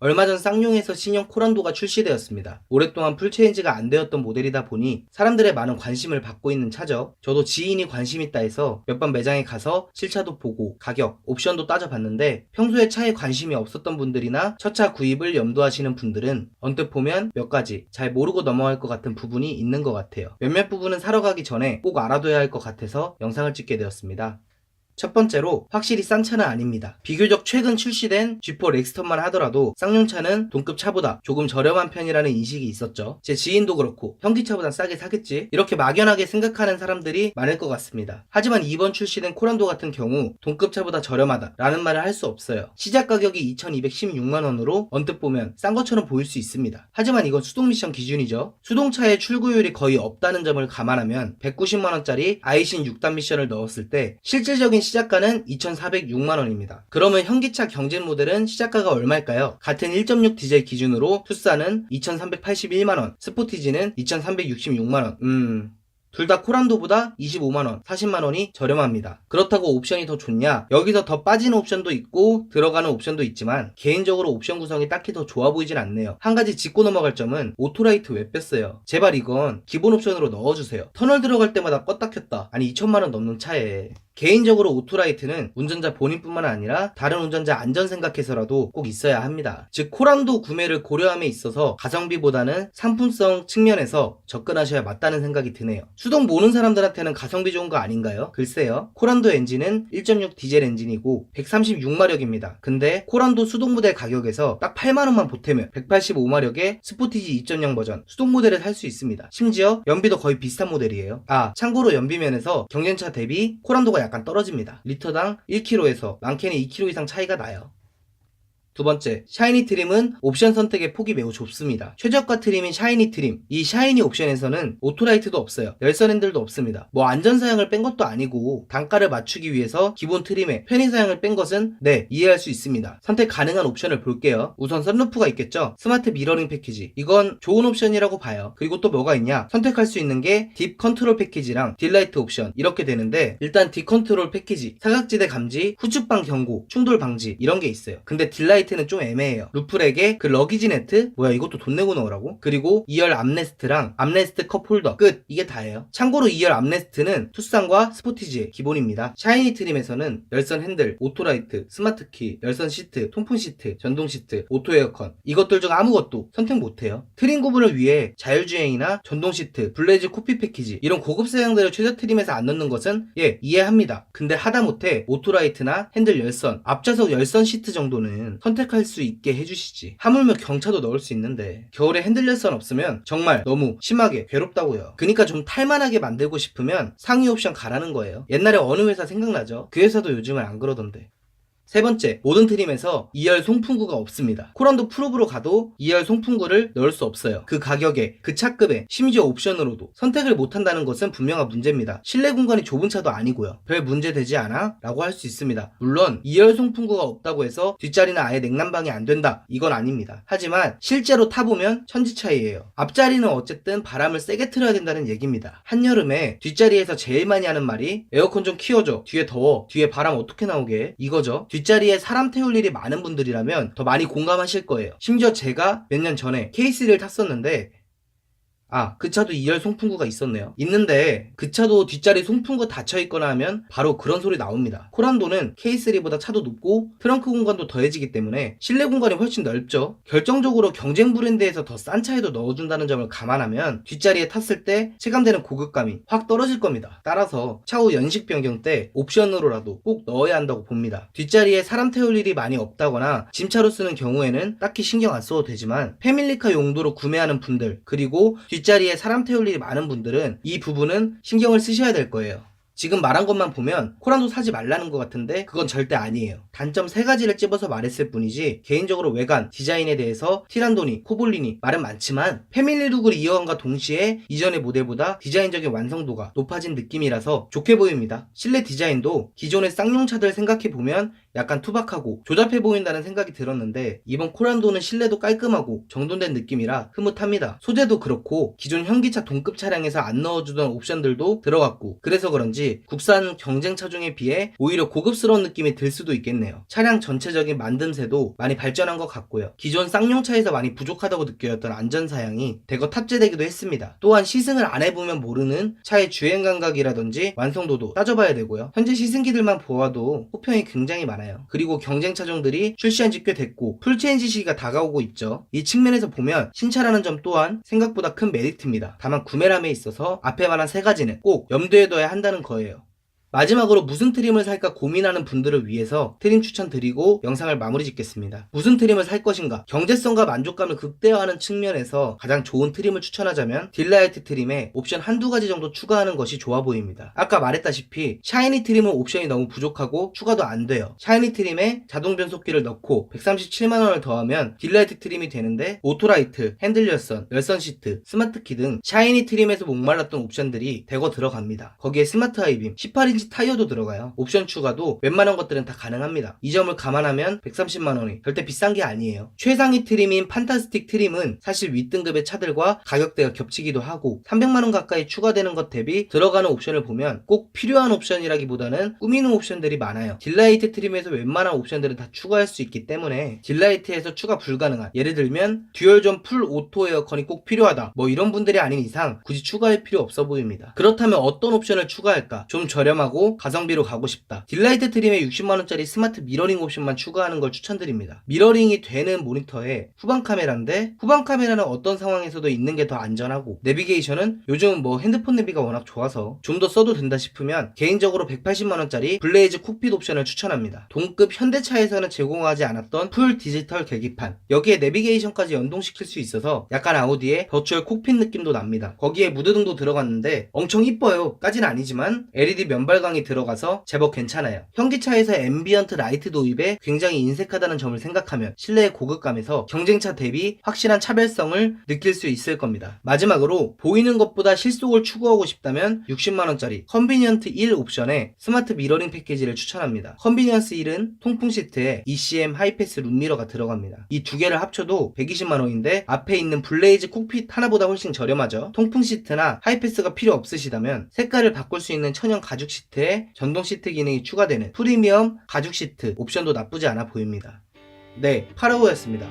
얼마 전 쌍용에서 신형 코란도가 출시되었습니다. 오랫동안 풀체인지가 안 되었던 모델이다 보니 사람들의 많은 관심을 받고 있는 차죠. 저도 지인이 관심 있다 해서 몇 번 매장에 가서 실차도 보고 가격, 옵션도 따져봤는데 평소에 차에 관심이 없었던 분들이나 첫 차 구입을 염두하시는 분들은 언뜻 보면 몇 가지 잘 모르고 넘어갈 것 같은 부분이 있는 것 같아요. 몇몇 부분은 사러 가기 전에 꼭 알아둬야 할 것 같아서 영상을 찍게 되었습니다. 첫 번째로 확실히 싼 차는 아닙니다. 비교적 최근 출시된 G4 렉스턴만 하더라도 쌍용차는 동급 차보다 조금 저렴한 편이라는 인식이 있었죠. 제 지인도 그렇고 현기차보단 싸게 사겠지? 이렇게 막연하게 생각하는 사람들이 많을 것 같습니다. 하지만 이번 출시된 코란도 같은 경우 동급 차보다 저렴하다 라는 말을 할 수 없어요. 시작 가격이 2216만원으로 언뜻 보면 싼 것처럼 보일 수 있습니다. 하지만 이건 수동 미션 기준이죠. 수동차의 출고율이 거의 없다는 점을 감안하면 190만원짜리 아이신 6단 미션을 넣었을 때 실질적인 시작가는 2,406만원입니다. 그러면 현기차 경쟁 모델은 시작가가 얼마일까요? 같은 1.6 디젤 기준으로 투싼은 2,381만원, 스포티지는 2,366만원. 둘 다 코란도보다 25만원, 40만원이 저렴합니다. 그렇다고 옵션이 더 좋냐? 여기서 더 빠지는 옵션도 있고 들어가는 옵션도 있지만 개인적으로 옵션 구성이 딱히 더 좋아 보이진 않네요. 한 가지 짚고 넘어갈 점은 오토라이트 왜 뺐어요? 제발 이건 기본 옵션으로 넣어주세요. 터널 들어갈 때마다 껐다 켰다. 아니 2천만원 넘는 차에. 개인적으로 오토라이트는 운전자 본인뿐만 아니라 다른 운전자 안전 생각해서라도 꼭 있어야 합니다. 즉 코란도 구매를 고려함에 있어서 가성비보다는 상품성 측면에서 접근하셔야 맞다는 생각이 드네요. 수동 모는 사람들한테는 가성비 좋은 거 아닌가요? 글쎄요. 코란도 엔진은 1.6 디젤 엔진이고 136마력입니다. 근데 코란도 수동 모델 가격에서 딱 8만원만 보태면 185마력의 스포티지 2.0 버전 수동 모델을 살 수 있습니다. 심지어 연비도 거의 비슷한 모델이에요. 참고로 연비면에서 경쟁차 대비 코란도가 약간 떨어집니다. 리터당 1km에서 많게는 2km 이상 차이가 나요. 두 번째, 샤이니 트림은 옵션 선택의 폭이 매우 좁습니다. 최저가 트림인 샤이니 트림, 이 샤이니 옵션에서는 오토라이트도 없어요. 열선 핸들도 없습니다. 안전 사양을 뺀 것도 아니고 단가를 맞추기 위해서 기본 트림에 편의 사양을 뺀 것은 이해할 수 있습니다. 선택 가능한 옵션을 볼게요. 우선 선루프가 있겠죠. 스마트 미러링 패키지, 이건 좋은 옵션이라고 봐요. 그리고 또 뭐가 있냐, 선택할 수 있는 게 딥 컨트롤 패키지랑 딜라이트 옵션 이렇게 되는데, 일단 딥 컨트롤 패키지, 사각지대 감지, 후측방 경고, 충돌 방지 이런 게 있어요. 근데 딜라이트는 좀 애매해요. 루프렉에 그 러기지 네트, 이것도 돈 내고 넣으라고? 그리고 2열 암레스트랑 암레스트 컵 홀더, 끝! 이게 다예요. 참고로 2열 암레스트는 투싼과 스포티지의 기본입니다. 샤이니 트림에서는 열선 핸들, 오토라이트, 스마트키, 열선 시트, 통풍 시트, 전동 시트, 오토 에어컨 이것들 중 아무것도 선택 못해요. 트림 구분을 위해 자율주행이나 전동 시트, 블레이즈 코피 패키지 이런 고급 사양들을 최저 트림에서 안 넣는 것은 이해합니다. 근데 하다못해 오토라이트나 핸들 열선, 앞좌석 열선 시트 정도는 선택할 수 있게 해주시지. 하물며 경차도 넣을 수 있는데 겨울에 핸들 열선 없으면 정말 너무 심하게 괴롭다고요. 그니까 좀 탈만하게 만들고 싶으면 상위 옵션 가라는 거예요. 옛날에 어느 회사 생각나죠? 그 회사도 요즘은 안 그러던데. 세 번째, 모든 트림에서 2열 송풍구가 없습니다. 코란도 프로브로 가도 2열 송풍구를 넣을 수 없어요. 그 가격에, 그 차급에, 심지어 옵션으로도 선택을 못한다는 것은 분명한 문제입니다. 실내 공간이 좁은 차도 아니고요. 별 문제 되지 않아? 라고 할 수 있습니다. 물론 2열 송풍구가 없다고 해서 뒷자리는 아예 냉난방이 안 된다, 이건 아닙니다. 하지만 실제로 타보면 천지차이예요. 앞자리는 어쨌든 바람을 세게 틀어야 된다는 얘기입니다. 한여름에 뒷자리에서 제일 많이 하는 말이 에어컨 좀 키워줘, 뒤에 더워, 뒤에 바람 어떻게 나오게, 이거죠. 뒷자리에 사람 태울 일이 많은 분들이라면 더 많이 공감하실 거예요. 심지어 제가 몇 년 전에 K3를 탔었는데 그 차도 2열 송풍구가 있었네요. 있는데 그 차도 뒷자리 송풍구 닫혀있거나 하면 바로 그런 소리 나옵니다. 코란도는 K3보다 차도 높고 트렁크 공간도 더해지기 때문에 실내 공간이 훨씬 넓죠. 결정적으로 경쟁 브랜드에서 더 싼 차에도 넣어준다는 점을 감안하면 뒷자리에 탔을 때 체감되는 고급감이 확 떨어질 겁니다. 따라서 차후 연식 변경 때 옵션으로라도 꼭 넣어야 한다고 봅니다. 뒷자리에 사람 태울 일이 많이 없다거나 짐차로 쓰는 경우에는 딱히 신경 안 써도 되지만 패밀리카 용도로 구매하는 분들, 그리고 뒷자리에 사람 태울 일이 많은 분들은 이 부분은 신경을 쓰셔야 될 거예요. 지금 말한 것만 보면 코란도 사지 말라는 것 같은데 그건 절대 아니에요. 단점 3가지를 찝어서 말했을 뿐이지 개인적으로 외관, 디자인에 대해서 티란도니, 코볼리니 말은 많지만 패밀리룩을 이어간과 동시에 이전의 모델보다 디자인적인 완성도가 높아진 느낌이라서 좋게 보입니다. 실내 디자인도 기존의 쌍용차들 생각해보면 약간 투박하고 조잡해 보인다는 생각이 들었는데 이번 코란도는 실내도 깔끔하고 정돈된 느낌이라 흐뭇합니다. 소재도 그렇고 기존 현기차 동급 차량에서 안 넣어주던 옵션들도 들어갔고 그래서 그런지 국산 경쟁차 중에 비해 오히려 고급스러운 느낌이 들 수도 있겠네요. 차량 전체적인 만듦새도 많이 발전한 것 같고요. 기존 쌍용차에서 많이 부족하다고 느껴졌던 안전사양이 대거 탑재되기도 했습니다. 또한 시승을 안 해보면 모르는 차의 주행 감각이라든지 완성도도 따져봐야 되고요. 현재 시승기들만 보아도 호평이 굉장히 많아요. 그리고 경쟁 차종들이 출시한 지 꽤 됐고 풀체인지 시기가 다가오고 있죠. 이 측면에서 보면 신차라는 점 또한 생각보다 큰 메리트입니다. 다만 구매람에 있어서 앞에 말한 세 가지는 꼭 염두에 둬야 한다는 거예요. 마지막으로 무슨 트림을 살까 고민하는 분들을 위해서 트림 추천드리고 영상을 마무리 짓겠습니다. 무슨 트림을 살 것인가? 경제성과 만족감을 극대화하는 측면에서 가장 좋은 트림을 추천하자면 딜라이트 트림에 옵션 한두 가지 정도 추가하는 것이 좋아 보입니다. 아까 말했다시피 샤이니 트림은 옵션이 너무 부족하고 추가도 안 돼요. 샤이니 트림에 자동 변속기를 넣고 137만원을 더하면 딜라이트 트림이 되는데 오토라이트, 핸들 열선 시트, 스마트키 등 샤이니 트림에서 목말랐던 옵션들이 대거 들어갑니다. 거기에 스마트 하이빔, 18인치 타이어도 들어가요. 옵션 추가도 웬만한 것들은 다 가능합니다. 이 점을 감안하면 130만원이 절대 비싼 게 아니에요. 최상위 트림인 판타스틱 트림은 사실 윗등급의 차들과 가격대가 겹치기도 하고 300만원 가까이 추가되는 것 대비 들어가는 옵션을 보면 꼭 필요한 옵션이라기보다는 꾸미는 옵션들이 많아요. 딜라이트 트림에서 웬만한 옵션들은 다 추가할 수 있기 때문에 딜라이트에서 추가 불가능한, 예를 들면 듀얼존 풀 오토 에어컨이 꼭 필요하다 뭐 이런 분들이 아닌 이상 굳이 추가할 필요 없어 보입니다. 그렇다면 어떤 옵션을 추가할까? 좀 저렴하고 가성비로 가고 싶다. 딜라이트 트림에 60만원짜리 스마트 미러링 옵션만 추가하는 걸 추천드립니다. 미러링이 되는 모니터에 후방 카메라인데 후방 카메라는 어떤 상황에서도 있는 게 더 안전하고 내비게이션은 요즘 뭐 핸드폰 내비가 워낙 좋아서 좀 더 써도 된다 싶으면 개인적으로 180만원짜리 블레이즈 콕핏 옵션을 추천합니다. 동급 현대차에서는 제공하지 않았던 풀 디지털 계기판, 여기에 내비게이션까지 연동시킬 수 있어서 약간 아우디의 버추얼 콕핏 느낌도 납니다. 거기에 무드등도 들어갔는데 엄청 이뻐요 까진 아니지만 LED 면발광이 들어가서 제법 괜찮아요. 현기차에서 앰비언트 라이트 도입에 굉장히 인색하다는 점을 생각하면 실내의 고급감에서 경쟁차 대비 확실한 차별성을 느낄 수 있을 겁니다. 마지막으로 보이는 것보다 실속을 추구하고 싶다면 60만원짜리 컨비니언트 1 옵션에 스마트 미러링 패키지를 추천합니다. 컨비니언스 1은 통풍 시트에 ECM 하이패스 룸미러가 들어갑니다. 이 두 개를 합쳐도 120만원인데 앞에 있는 블레이즈 콕핏 하나보다 훨씬 저렴하죠. 통풍 시트나 하이패스가 필요 없으시다면 색깔을 바꿀 수 있는 천연 가죽 시트에 전동 시트 기능이 추가되는 프리미엄 가죽 시트 옵션도 나쁘지 않아 보입니다. 네, 파라오였습니다.